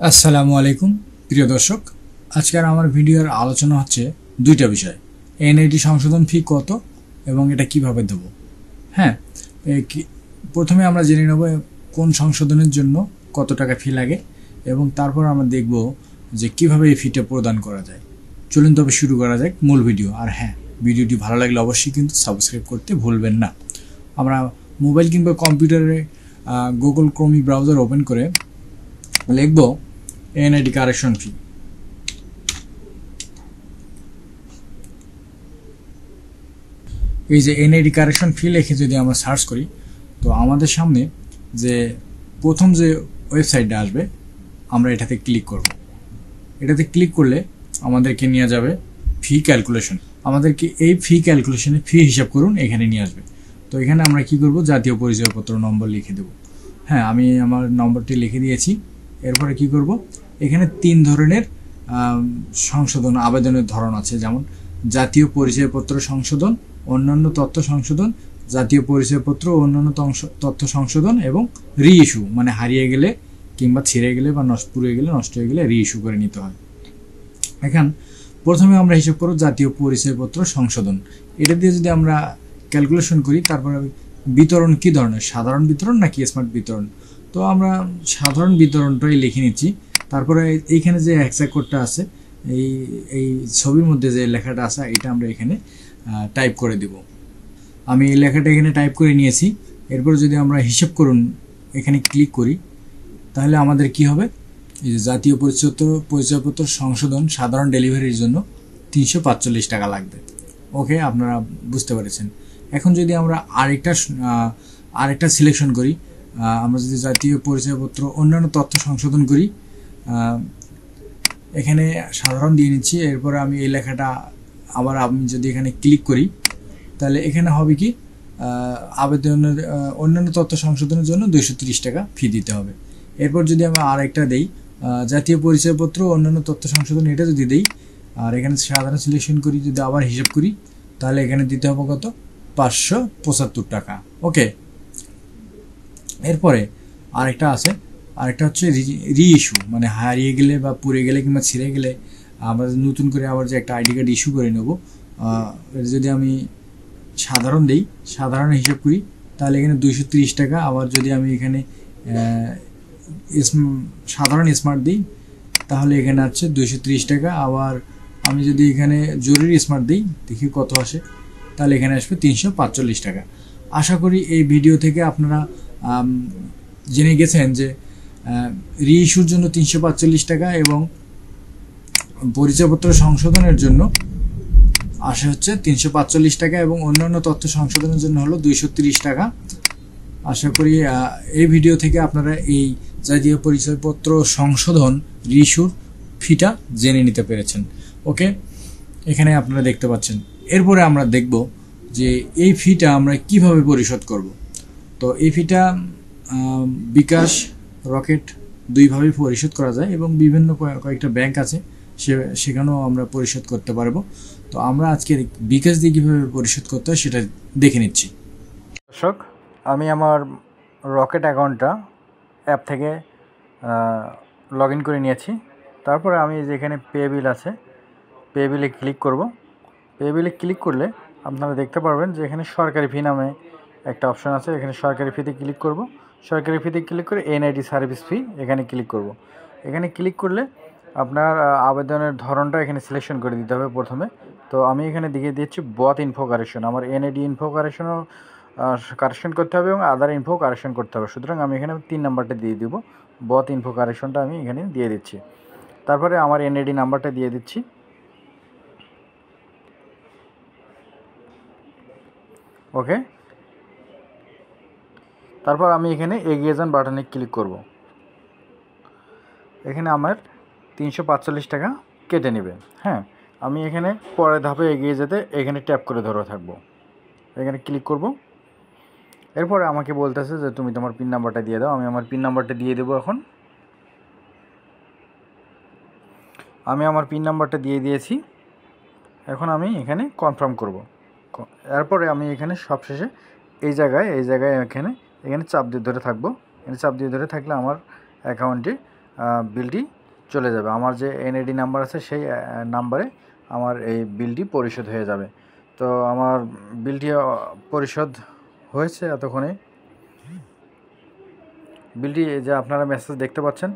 আসসালামু আলাইকুম প্রিয় দর্শক, আজকের আমার ভিডিওর আলোচনা হচ্ছে দুইটা বিষয়। এনআইডি সংশোধন ফি কত এবং এটা কিভাবে দেব। হ্যাঁ, প্রথমে আমরা জেনে নেব কোন সংশোধনের জন্য কত টাকা ফি লাগে এবং তারপর আমরা দেখব যে কিভাবে এই ফিটা প্রদান করা যায়। চলুন তবে শুরু করা যাক মূল ভিডিও। আর হ্যাঁ, ভিডিওটি ভালো লাগলে অবশ্যই কিন্তু সাবস্ক্রাইব করতে ভুলবেন না। আমরা মোবাইল কিংবা কম্পিউটারে গুগল ক্রোমি ব্রাউজার ওপেন করে লিখব এনআইডি কারেকশন ফি। এই যে এনআইডি কারেকশন ফি লিখে যদি আমরা সার্চ করি, তো আমাদের সামনে যে প্রথম যে ওয়েবসাইটটা আসবে আমরা এটাতে ক্লিক করব। এটাতে ক্লিক করলে আমাদেরকে নিয়ে যাবে ফি ক্যালকুলেশন। আমাদেরকে এই ফি ক্যালকুলেশনে ফি হিসাব করুন এখানে নিয়ে আসবে। তো এখানে আমরা কি করব, জাতীয় পরিচয়পত্র নম্বর লিখে দেব। হ্যাঁ, আমি আমার নম্বরটি লিখে দিয়েছি। এরপরে কি করব, এখানে তিন ধরনের সংশোধন আবেদনের ধরন আছে, যেমন জাতীয় পরিচয়পত্র সংশোধন, অন্যান্য তথ্য সংশোধন, জাতীয় পরিচয়পত্র ও অন্যান্য তথ্য সংশোধন এবং রি ইস্যু, মানে হারিয়ে গেলে কিংবা ছিঁড়ে গেলে বা পুড়ে গেলে নষ্ট হয়ে গেলে রি ইস্যু করে নিতে হয়। এখন প্রথমে আমরা হিসাব করব জাতীয় পরিচয়পত্র সংশোধন। এটা দিয়ে যদি আমরা ক্যালকুলেশন করি, তারপরে বিতরণ কি ধরনের, সাধারণ বিতরণ নাকি স্মার্ট বিতরণ। তো আমরা সাধারণ বিতরণটাই লিখে নিচ্ছি। তারপরে এইখানে যে হেক্সা কোডটা আছে, এই ছবির মধ্যে যে লেখাটা আছে এটা আমরা এখানে টাইপ করে দেব। আমি এই লেখাটা এখানে টাইপ করে নিয়েছি। এরপর যদি আমরা হিসাব করুন এখানে ক্লিক করি, তাহলে আমাদের কি হবে, এই যে জাতীয় পরিচয়পত্র সংশোধন সাধারণ ডেলিভারির জন্য 345 টাকা লাগবে। ওকে, আপনারা বুঝতে পেরেছেন। এখন যদি আমরা আরেকটা সিলেকশন করি, আমরা যদি জাতীয় পরিচয়পত্র অন্যান্য তথ্য সংশোধন করি, এখানে সাধারণ দিয়ে নিচ্ছি। এরপরে আমি এই লেখাটা আবার আমি যদি এখানে ক্লিক করি, তাহলে এখানে হবে কি, আবেদনের অন্যান্য তথ্য সংশোধনের জন্য 230 টাকা ফি দিতে হবে। এরপর যদি আমি আরেকটা দেই, জাতীয় পরিচয়পত্র অন্যান্য তথ্য সংশোধন, এটা যদি দেই আর এখানে সাধারণ সিলেকশন করি, যদি আবার হিসাব করি, তাহলে এখানে দিতে হবে কত, 575 টাকা। ওকে, এরপরে আরেকটা আছে, আরেকটা হচ্ছে রি ইস্যু, মানে হারিয়ে গেলে বা পুড়ে গেলে কিংবা ছিঁড়ে গেলে আমরা নতুন করে আবার যে একটা আইডি কার্ড ইস্যু করে নেব। যদি আমি সাধারণ দেই, সাধারণ হিসাব করি, তাহলে এখানে 230 টাকা। আবার যদি আমি এখানে সাধারণ স্মার্ট দিই, তাহলে এখানে আছে 230 টাকা। আবার আমি যদি এখানে জরুরি স্মার্ট দিই, দেখি কত আসে, তাহলে এখানে আসবে 345 টাকা। আশা করি এই ভিডিও থেকে আপনারা জেনে গেছেন যে রি ইস্যুর জন্য 345 টাকা এবং পরিচয়পত্র সংশোধনের জন্য আসে হচ্ছে 345 টাকা এবং অন্যান্য তথ্য সংশোধনের জন্য হলো 230 টাকা। আশা করি এই ভিডিও থেকে আপনারা এই জাতীয় পরিচয়পত্র সংশোধন রি ইস্যুর ফিটা জেনে নিতে পেরেছেন। ওকে, এখানে আপনারা দেখতে পাচ্ছেন। এরপরে আমরা দেখব যে এই ফিটা আমরা কিভাবে পরিশোধ করব। তো এই ফিটা বিকাশ, রকেট দুইভাবেই পরিশোধ করা যায় এবং বিভিন্ন কয়েকটা ব্যাংক আছে সেখানেও আমরা পরিশোধ করতে পারবো। তো আমরা আজকে বিকাশ দিয়ে কীভাবে পরিশোধ করতে হয় সেটা দেখে নিচ্ছি। দর্শক, আমি আমার রকেট অ্যাকাউন্টটা অ্যাপ থেকে লগ ইন করে নিয়েছি। তারপরে আমি যেখানে পে বিল আছে, পে বিলে ক্লিক করব। পে বিলে ক্লিক করলে আপনারা দেখতে পারবেন যে এখানে সরকারি ফি নামে একটা অপশান আছে। এখানে সরকারি ফিতে ক্লিক করব। সরকারি ফিতে ক্লিক করে এনআইডি সার্ভিস ফি এখানে ক্লিক করব। এখানে ক্লিক করলে আপনার আবেদনের ধরনটা এখানে সিলেকশন করে দিতে হবে প্রথমে। তো আমি এখানে দিয়ে দিচ্ছি বথ ইনফো কারেকশন। আমার এনআইডি ইনফো কারেকশনও কারেকশন করতে হবে এবং আদার ইনফো কারেকশন করতে হবে। সুতরাং আমি এখানে 3 নাম্বারটা দিয়ে দিব, বথ ইনফো কারেকশনটা আমি এখানে দিয়ে দিচ্ছি। তারপরে আমার এনআইডি নাম্বারটা দিয়ে দিচ্ছি। ওকে, তারপর আমি এখানে এগিয়ে যান বাটনে ক্লিক করব। এখানে আমার 345 টাকা কেটে নেবে। হ্যাঁ, আমি এখানে পরের ধাপে এগিয়ে যেতে এখানে ট্যাপ করে ধরে থাকবো। এখানে ক্লিক করব। এরপরে আমাকে বলতেছে যে তুমি তোমার পিন নাম্বারটা দিয়ে দাও। আমি আমার পিন নাম্বারটা দিয়ে দেবো। এখন আমি আমার পিন নাম্বারটা দিয়ে দিয়েছি। এখন আমি এখানে কনফার্ম করব। এরপরে আমি এখানে সবশেষে এই জায়গায় এখানে চাপ দিয়ে ধরে থাকবো। এখানে চাপ দিয়ে ধরে থাকলে আমার অ্যাকাউন্টে বিলটি চলে যাবে। আমার যে এনএডি নাম্বার আছে সেই নাম্বারে আমার এই বিলটি পরিশোধ হয়ে যাবে। তো আমার বিলটি পরিশোধ হয়েছে এতক্ষণে। বিলটি যে আপনারা মেসেজ দেখতে পাচ্ছেন